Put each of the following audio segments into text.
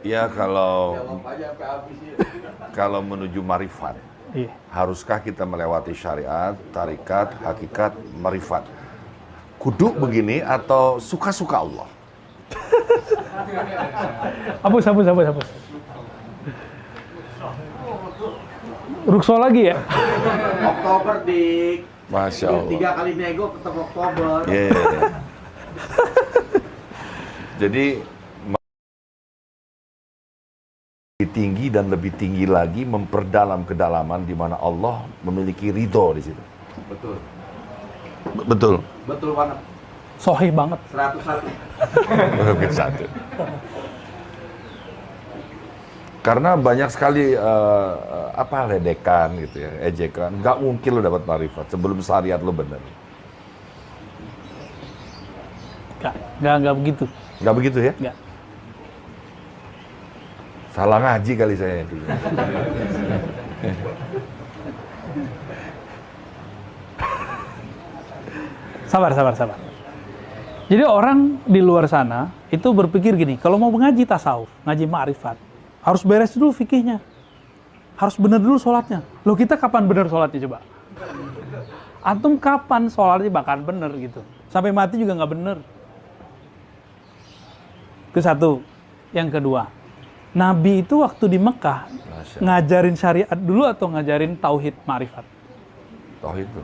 Ya kalau menuju marifat, Iya. haruskah kita melewati syariat, tarikat, hakikat, marifat? Kudu begini atau suka-suka Allah? Hapus. Rukso lagi ya? Oktober, Dik. Masya Allah. 3 kali nego ketemu Oktober. Iya. Jadi lebih tinggi dan lebih tinggi lagi memperdalam kedalaman di mana Allah memiliki ridho di situ. Betul. Betul. Betul banget. Sohih banget. 101. Mungkin satu. Karena banyak sekali ledekan gitu ya, ejekan. Nggak mungkin lo dapat marifat sebelum syariat lo bener. Nggak begitu. Nggak begitu ya? Nggak. Salah ngaji kali saya dulu. Sabar. Jadi orang di luar sana itu berpikir gini, kalau mau ngaji tasawuf, ngaji ma'rifat, harus beres dulu fikihnya. Harus benar dulu sholatnya. Loh, kita kapan benar sholatnya coba? Antum kapan sholatnya bakal benar gitu? Sampai mati juga nggak benar. Itu satu. Yang kedua, Nabi itu waktu di Mekah ngajarin syariat dulu atau ngajarin tauhid ma'rifat? Tauhid itu.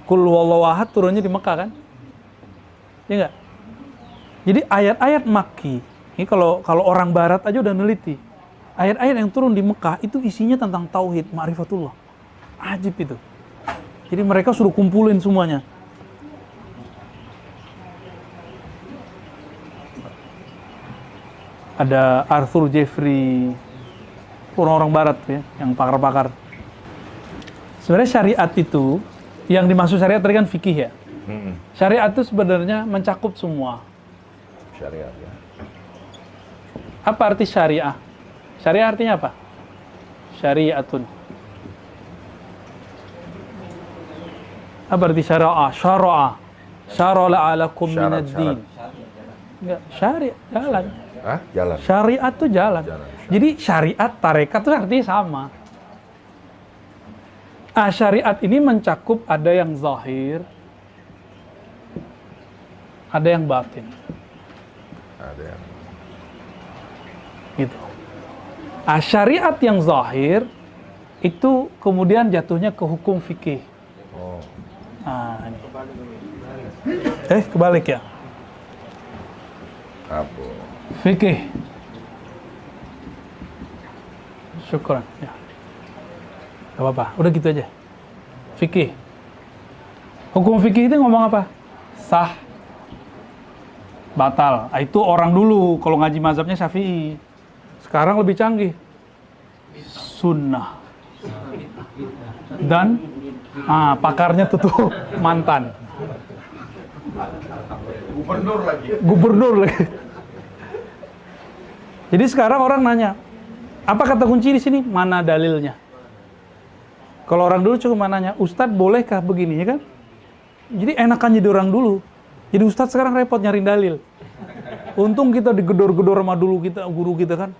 Qul huwallahu ahad turunnya di Mekah kan? Ya enggak? Jadi ayat-ayat Makki, ini kalau orang barat aja udah neliti. Ayat-ayat yang turun di Mekah itu isinya tentang tauhid, ma'rifatullah. Ajib itu. Jadi mereka suruh kumpulin semuanya. Ada Arthur Jeffrey, orang-orang barat ya, yang pakar-pakar. Sebenarnya syariat itu, yang dimaksud syariat tadi kan fikih ya. Syariat itu sebenarnya mencakup semua. Syariat ya. Apa arti syariah? Syariah artinya apa? Syariatun. Apa arti syara'a? Syara'a alakum minad din. Enggak, syariat jalan. Hah? Jalan. Syariat itu jalan. Jadi syariat, tarekat itu artinya sama. Syariat ini mencakup ada yang zahir, ada yang batin. Ada yang Gitu. Syariat yang zahir itu kemudian jatuhnya ke hukum fikih. oh. Ini. Kebalik ya. Apa? Fikih. Syukran. Ya. Gak apa-apa, udah gitu aja. Fikih. Hukum fikih itu ngomong apa? Sah, batal. Itu orang dulu, kalau ngaji mazhabnya Syafi'i. Sekarang lebih canggih. Sunnah. Dan pakarnya tuh mantan. Gubernur lagi. Jadi sekarang orang nanya, apa kata kunci di sini? Mana dalilnya? Kalau orang dulu cuma nanya, Ustadz bolehkah begini, ya kan? Jadi enakan jadi orang dulu. Jadi Ustadz sekarang repot nyari dalil. Untung kita digedor-gedor sama guru kita kan.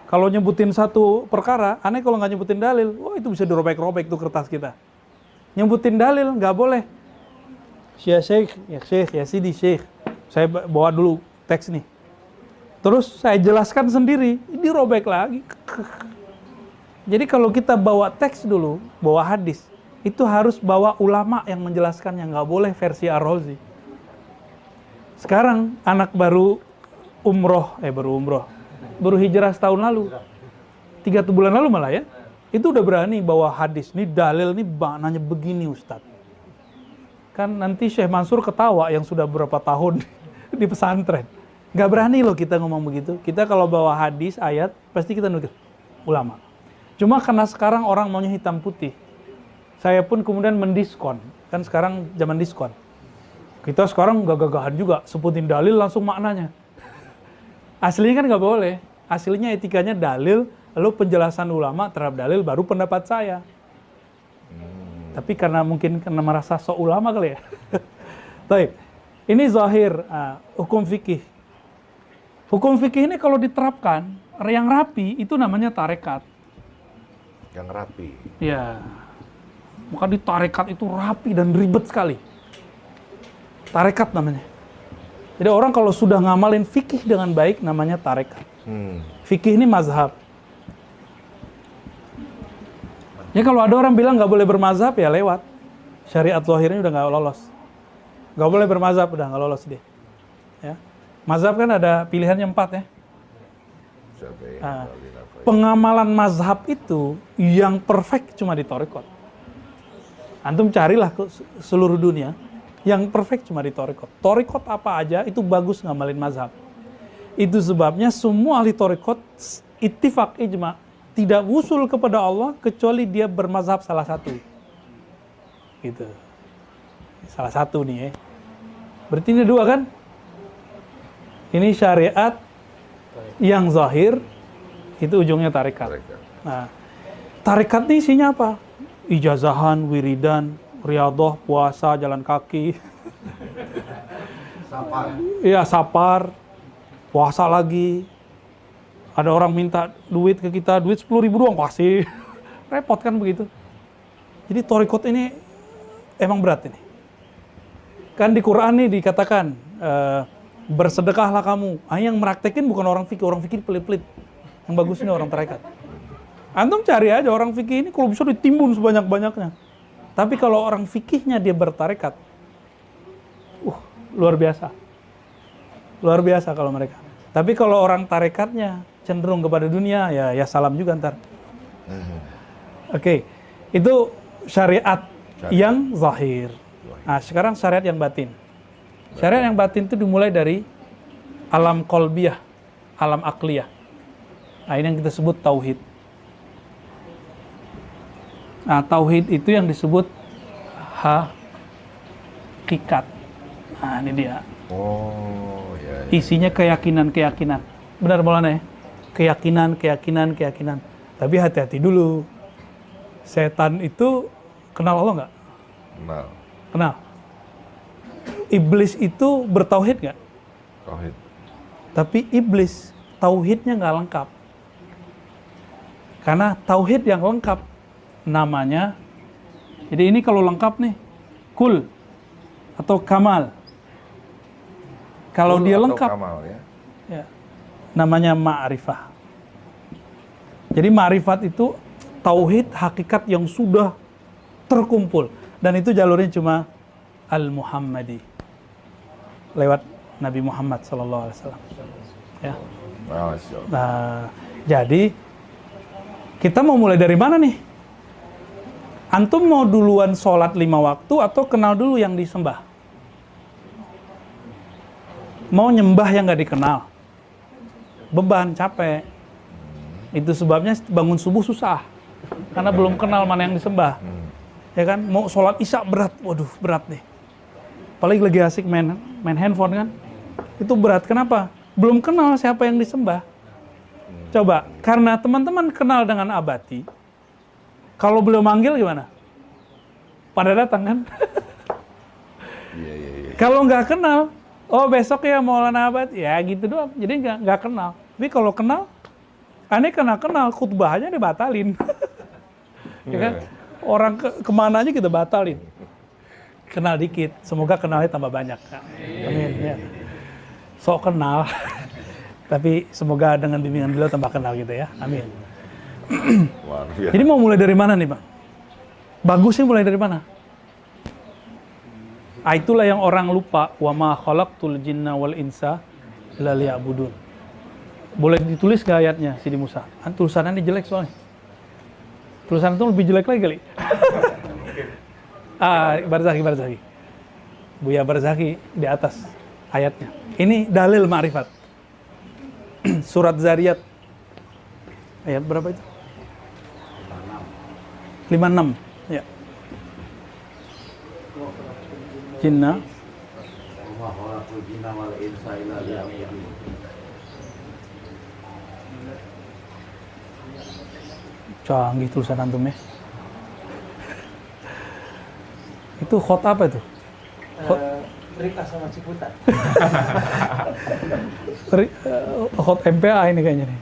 Kalau nyebutin satu perkara, aneh kalau nggak nyebutin dalil, wah itu bisa dirobek-robek tuh kertas kita. Nyebutin dalil nggak boleh. Ya Syekh, ya Sidi Syekh. Saya bawa dulu teks nih. Terus saya jelaskan sendiri, dirobek lagi. Jadi kalau kita bawa teks dulu, bawa hadis, itu harus bawa ulama yang menjelaskannya, nggak boleh versi Ar-Razi. Sekarang anak baru baru hijrah setahun lalu, 3 bulan lalu malah ya, itu udah berani bawa hadis. Ini dalil, ini maknanya begini Ustadz. Kan nanti Syekh Mansur ketawa yang sudah berapa tahun di pesantren. Nggak berani loh kita ngomong begitu. Kita kalau bawa hadis, ayat, pasti kita nukil ulama. Cuma karena sekarang orang maunya hitam putih, saya pun kemudian mendiskon. Kan sekarang zaman diskon. Kita sekarang gagah-gagahan juga, sebutin dalil langsung maknanya. Aslinya kan nggak boleh. Aslinya etikanya dalil, lalu penjelasan ulama terhadap dalil, baru pendapat saya. Tapi karena mungkin merasa sok ulama kali ya. Baik, ini zahir hukum fikih. Hukum fikih ini kalau diterapkan, yang rapi itu namanya tarekat. Yang rapi. Ya, maka di tarekat itu rapi dan ribet sekali. Tarekat namanya. Jadi orang kalau sudah ngamalin fikih dengan baik, namanya tarekat. Fikih ini mazhab. Ya kalau ada orang bilang nggak boleh bermazhab, ya lewat. Syariat zahirnya udah nggak lolos. Nggak boleh bermazhab, udah nggak lolos dia. Ya. Mazhab kan ada pilihannya 4 ya. Pengamalan mazhab itu yang perfect cuma di Thariqat. Antum carilah ke seluruh dunia, yang perfect cuma di Thariqat. Thariqat apa aja itu bagus ngamalin mazhab. Itu sebabnya semua ahli Thariqat ittifaq ijma tidak usul kepada Allah kecuali dia bermazhab salah satu. Gitu. Salah satu nih ya. Berarti ini 2 kan? Ini syariat yang zahir, itu ujungnya tarekat. Nah, tarekat ini isinya apa? Ijazahan, wiridan, riyadhah, puasa, jalan kaki. Sapar. Iya, sapar, puasa lagi. Ada orang minta duit ke kita, duit 10.000 doang, kasih. Repot kan begitu. Jadi tarekat ini emang berat ini. Kan di Quran nih dikatakan, bersedekahlah kamu. Yang meraktekin bukan orang fikih pelit-pelit. Yang bagus ini orang tarekat. Antum cari aja orang fikih ini kalau bisa ditimbun sebanyak-banyaknya. Tapi kalau orang fikihnya dia bertarekat, luar biasa. Luar biasa kalau mereka. Tapi kalau orang tarekatnya cenderung kepada dunia, ya salam juga ntar. Oke, itu syariat yang zahir. Nah, sekarang syariat yang batin. Syariat yang batin itu dimulai dari alam qalbiyah, alam akliyah. Nah, ini yang kita sebut tauhid. Nah, tauhid itu yang disebut hakikat. Nah, ini dia. Oh, ya. Isinya keyakinan-keyakinan. Benar Maulana ya? Keyakinan. Tapi hati-hati dulu. Setan itu kenal Allah nggak? Kenal. Iblis itu bertauhid nggak? Tauhid. Tapi iblis tauhidnya nggak lengkap. Karena tauhid yang lengkap namanya, jadi ini kalau lengkap nih, kul atau kamal. Kalau dia lengkap, kamal, ya? Namanya ma'rifah. Jadi ma'rifat itu tauhid hakikat yang sudah terkumpul. Dan itu jalurnya cuma Al-Muhammadi. Lewat Nabi Muhammad SAW. Ya. Nah, jadi kita mau mulai dari mana nih? Antum mau duluan sholat 5 waktu atau kenal dulu yang disembah? Mau nyembah yang nggak dikenal? Beban, capek. Itu sebabnya bangun subuh susah. Karena belum kenal mana yang disembah. Ya kan? Mau sholat isya berat. Waduh, berat nih. Apalagi lagi asik main handphone kan? Itu berat. Kenapa? Belum kenal siapa yang disembah. Coba, karena teman-teman kenal dengan abadi, kalau belum manggil gimana? Pada datang kan? Kalau nggak kenal, oh besok ya Maulana Abadi, ya gitu doang. Jadi nggak kenal. Tapi kalau kenal, aneh kenal khutbah aja dibatalin. Ya kan? Orang kemana aja kita batalin. Kenal dikit, semoga kenalnya tambah banyak. Amin. Ya. Sok kenal, tapi semoga dengan bimbingan beliau tambah kenal gitu ya. Amin. Jadi mau mulai dari mana nih Bang? Bagusnya mulai dari mana? Itulah yang orang lupa. Wa ma khalaqtul jinna wal insa illa liya'budun. Boleh ditulis gak ayatnya Sidi Musa? Tulisannya jelek soalnya. Tulisan itu lebih jelek lagi kali. Barzaki. Buya Barzaki di atas ayatnya. Ini dalil ma'rifat. Surat Zariyat. Ayat berapa itu? 56. Ya. Jinna. Canggih tulisan antum ya. Itu khot apa itu? Rita sama Ciputat. Hot MPA ini kayaknya nih.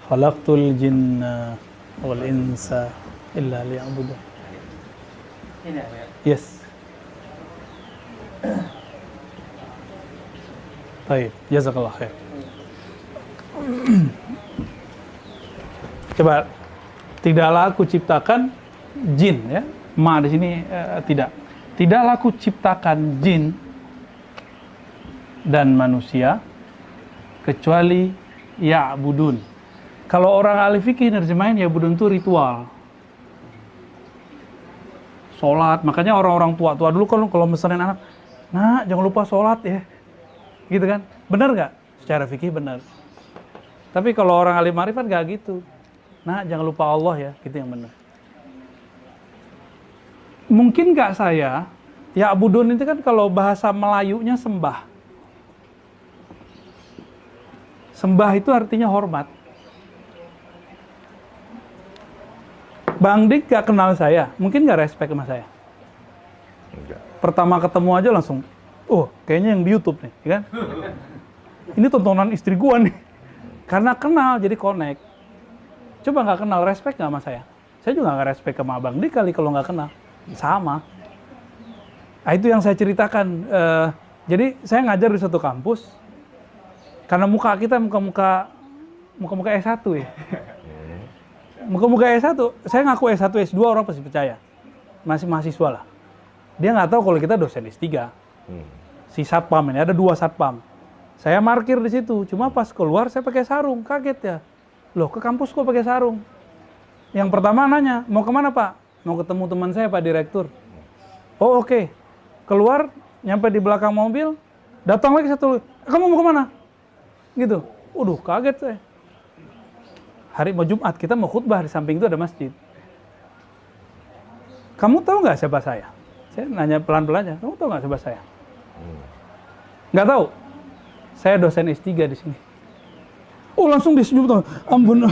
Khalaqtul jinna wal insa illa liya'budun. Ini ya. Yes. Baik, jazakallah khair. Coba, tidaklah aku ciptakan jin ya. Ma di sini tidak. Tidaklah aku ciptakan jin dan manusia kecuali ya'budun. Kalau orang ahli fikih nerjemahin ya'budun itu ritual. Sholat, makanya orang-orang tua-tua dulu kalau mesenin anak, nah jangan lupa sholat ya. Gitu kan? Benar nggak? Secara fikih benar. Tapi kalau orang ahli marifat nggak gitu. Nah jangan lupa Allah ya, gitu yang benar. Mungkin nggak saya, ya abudun itu kan kalau bahasa Melayunya sembah. Sembah itu artinya hormat. Bang Dik gak kenal saya, mungkin gak respect sama saya. Enggak. Pertama ketemu aja langsung, oh kayaknya yang di YouTube nih, ya kan? Ini tontonan istri gua nih. Karena kenal jadi connect. Coba gak kenal, respect gak sama saya? Saya juga gak respect sama Bang Dik kali kalau gak kenal. Sama. Nah, itu yang saya ceritakan. Jadi saya ngajar di satu kampus. Karena muka kita muka-muka S1 ya. Muka-muka S1, saya ngaku S1, S2 orang pasti percaya. Masih mahasiswa lah. Dia nggak tahu kalau kita dosen S3. Si satpam ini, ada 2 satpam. Saya parkir di situ, cuma pas keluar saya pakai sarung, kaget ya. Loh, ke kampus kok pakai sarung? Yang pertama nanya, mau kemana Pak? Mau ketemu teman saya Pak Direktur. Oh oke. Keluar, nyampe di belakang mobil, datang lagi satu, kamu mau kemana? Gitu. Waduh, kaget saya. Hari mau Jumat, kita mau khutbah, di samping itu ada masjid. Kamu tahu nggak siapa saya? Saya nanya pelan-pelan aja, kamu tahu nggak siapa saya? Nggak tahu. Saya dosen S3 di sini. Oh langsung disenyum, ampun.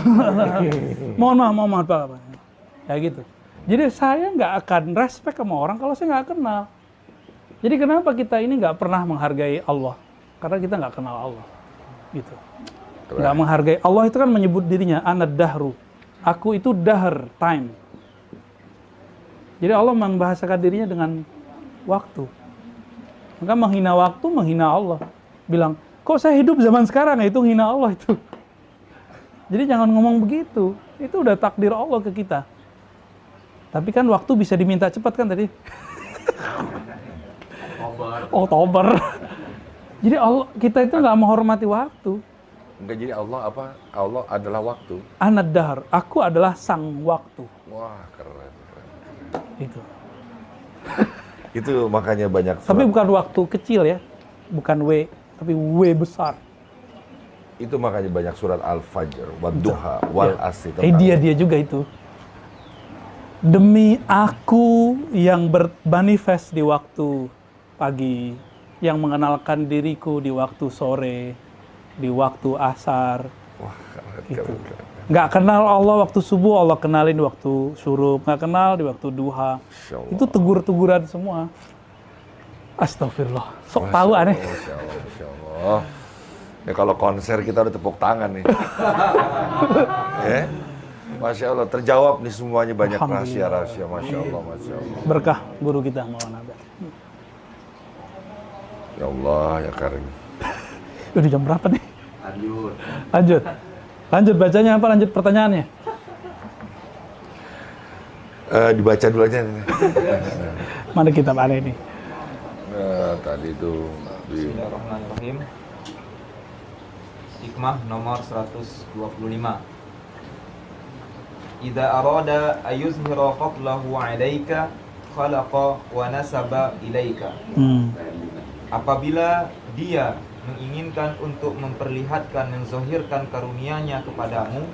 Mohon maaf Pak. Kayak gitu. Jadi saya nggak akan respect sama orang kalau saya nggak kenal. Jadi kenapa kita ini nggak pernah menghargai Allah? Karena kita nggak kenal Allah. Gitu. Nggak menghargai Allah itu kan menyebut dirinya anad dahru. Aku itu dahr, time. Jadi Allah membahasakan dirinya dengan waktu. Maka menghina waktu, menghina Allah. Bilang, kok saya hidup zaman sekarang, itu menghina Allah itu. Jadi jangan ngomong begitu. Itu udah takdir Allah ke kita. Tapi kan waktu bisa diminta cepat kan tadi? Oktober. Jadi Allah, kita itu nggak menghormati waktu. Enggak, jadi Allah apa? Allah adalah waktu. Anad dahr, aku adalah sang waktu. Wah, keren. Itu. Itu makanya banyak surat. Tapi bukan waktu kecil ya. Bukan W, tapi W besar. Itu makanya banyak surat Al-Fajr, Wad-Duha, Wal Asri. Dia juga itu. Demi aku yang bermanifest di waktu pagi, yang mengenalkan diriku di waktu sore, di waktu asar. Wah, keren, Gitu. keren. Nggak kenal Allah waktu subuh, Allah kenalin di waktu syuruk. Nggak kenal di waktu duha. Masya Allah. Itu tegur-teguran semua. Astagfirullah. Sok tahu aneh. Masya Allah, Masya Allah. Ya kalau konser kita udah tepuk tangan nih. Ya, Masya Allah. Terjawab nih semuanya, banyak rahasia-rahasia. Masya Allah, Masya Allah. Berkah guru kita Maulana Abad. Ya Allah, ya Karim. Udah jam berapa nih? Lanjut. Lanjut bacanya apa? Lanjut pertanyaannya. Dibaca dulu aja nih. Mana kitab aneh ini? Tadi itu di Bismillahirrahmanirrahim. Hikmah nomor 125. Idza arada ayuzhira fadlahu 'alaika khalaqa wa nasaba ilaika. Apabila dia menginginkan untuk memperlihatkan, menzahirkan karunia-Nya kepadamu,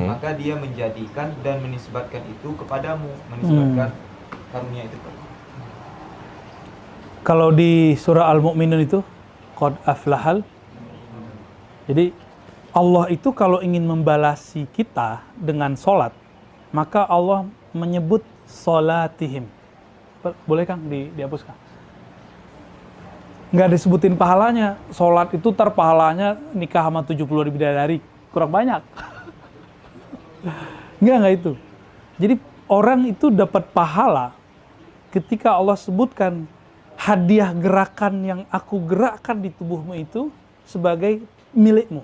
maka dia menjadikan dan menisbatkan itu kepadamu, menisbatkan karunia itu kepadamu. Kalau di surah Al-Mu'minun itu qad aflahal. Jadi Allah itu kalau ingin membalasi kita dengan sholat, maka Allah menyebut sholatihim. Boleh Kang dihapuskan? nggak disebutin pahalanya. Sholat itu pahalanya nikah sama 70 bidadari. Kurang banyak. Nggak itu. Jadi orang itu dapat pahala ketika Allah sebutkan hadiah gerakan yang aku gerakkan di tubuhmu itu sebagai milikmu.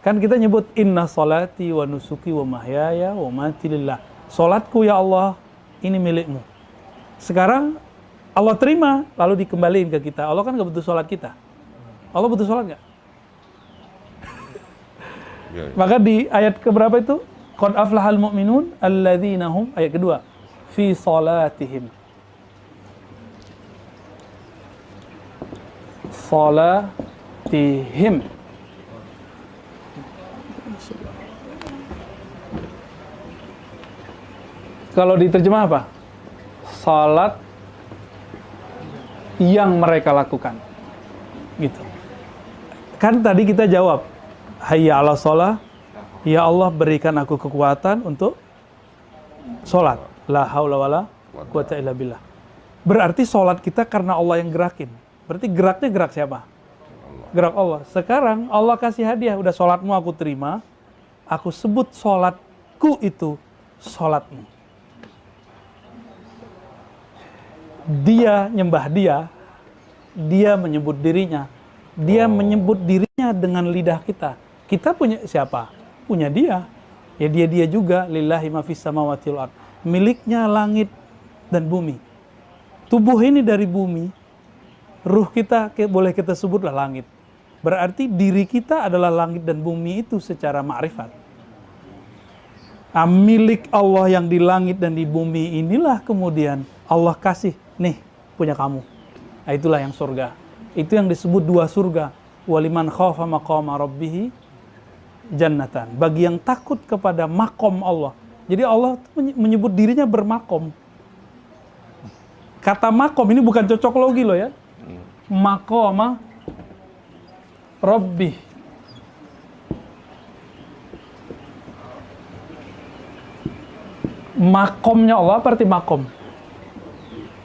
Kan kita nyebut inna salati wa nusuki wa mahyaya wa mati lillah. Salatku ya Allah, ini milikmu. Sekarang Allah terima, lalu dikembaliin ke kita. Allah kan nggak butuh salat kita. Allah butuh salat nggak? Maka di ayat keberapa itu? Qad aflahal mu'minun alladzina hum, ayat kedua, fi salatihim. Salatihim. Kalau diterjemah apa? Salat yang mereka lakukan. Gitu. Kan tadi kita jawab, hayya 'ala shalah, ya Allah berikan aku kekuatan untuk salat. La haula wala quwata illa billah. Berarti salat kita karena Allah yang gerakin. Berarti geraknya gerak siapa? Gerak Allah. Sekarang Allah kasih hadiah, udah salatmu aku terima. Aku sebut salatku itu salatmu. Dia nyembah dia menyebut dirinya. Dia menyebut dirinya dengan lidah kita. Kita punya siapa? Punya dia. Ya dia juga. Lillahi ma fis samawati wal ard. Miliknya langit dan bumi. Tubuh ini dari bumi. Ruh kita boleh kita sebutlah langit. Berarti diri kita adalah langit dan bumi itu secara ma'rifat. Nah, milik Allah yang di langit dan di bumi inilah kemudian Allah kasih. Nih, punya kamu. Nah, itulah yang surga. Itu yang disebut dua surga. Waliman khafa maqama rabbih jannatan. Bagi yang takut kepada makom Allah. Jadi Allah menyebut dirinya bermakom. Kata makom ini bukan cocok logi loh ya. Maqama rabbih. Makomnya Allah apa arti makom?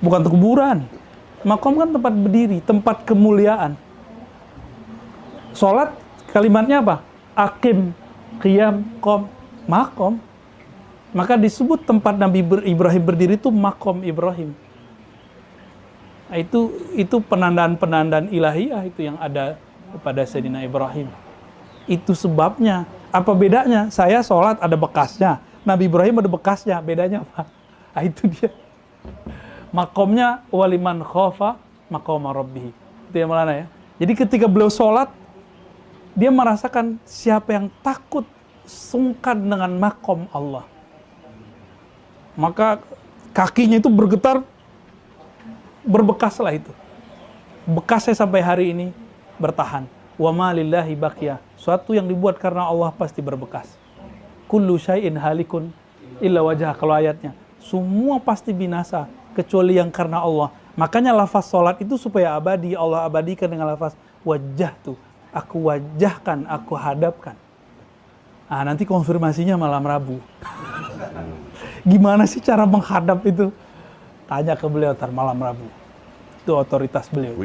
Bukan kuburan. Makom kan tempat berdiri, tempat kemuliaan. Salat kalimatnya apa? Aqim, qiyam, qom, makom. Maka disebut tempat Nabi Ibrahim berdiri itu makom Ibrahim. Nah, itu penandaan-penandaan ilahiyah itu yang ada kepada Sayyidina Ibrahim. Itu sebabnya. Apa bedanya? Saya salat ada bekasnya. Nabi Ibrahim ada bekasnya. Bedanya apa? Nah, itu dia. Makomnya waliman khafa maqama rabbih. Itu yang mana ya? Jadi ketika beliau sholat, dia merasakan siapa yang takut sungkan dengan makom Allah. Maka kakinya itu bergetar, berbekaslah itu. Bekasnya sampai hari ini bertahan. Wa ma lillahi baqiyah. Suatu yang dibuat karena Allah pasti berbekas. Kullu syai'in halikun illa wajah, kalau ayatnya. Semua pasti binasa kecuali yang karena Allah. Makanya lafaz salat itu supaya abadi, Allah abadikan dengan lafaz wajah tuh. Aku wajahkan, aku hadapkan. Nah, nanti konfirmasinya malam Rabu. Gimana sih cara menghadap itu? Tanya ke beliau malam Rabu. Itu otoritas beliau.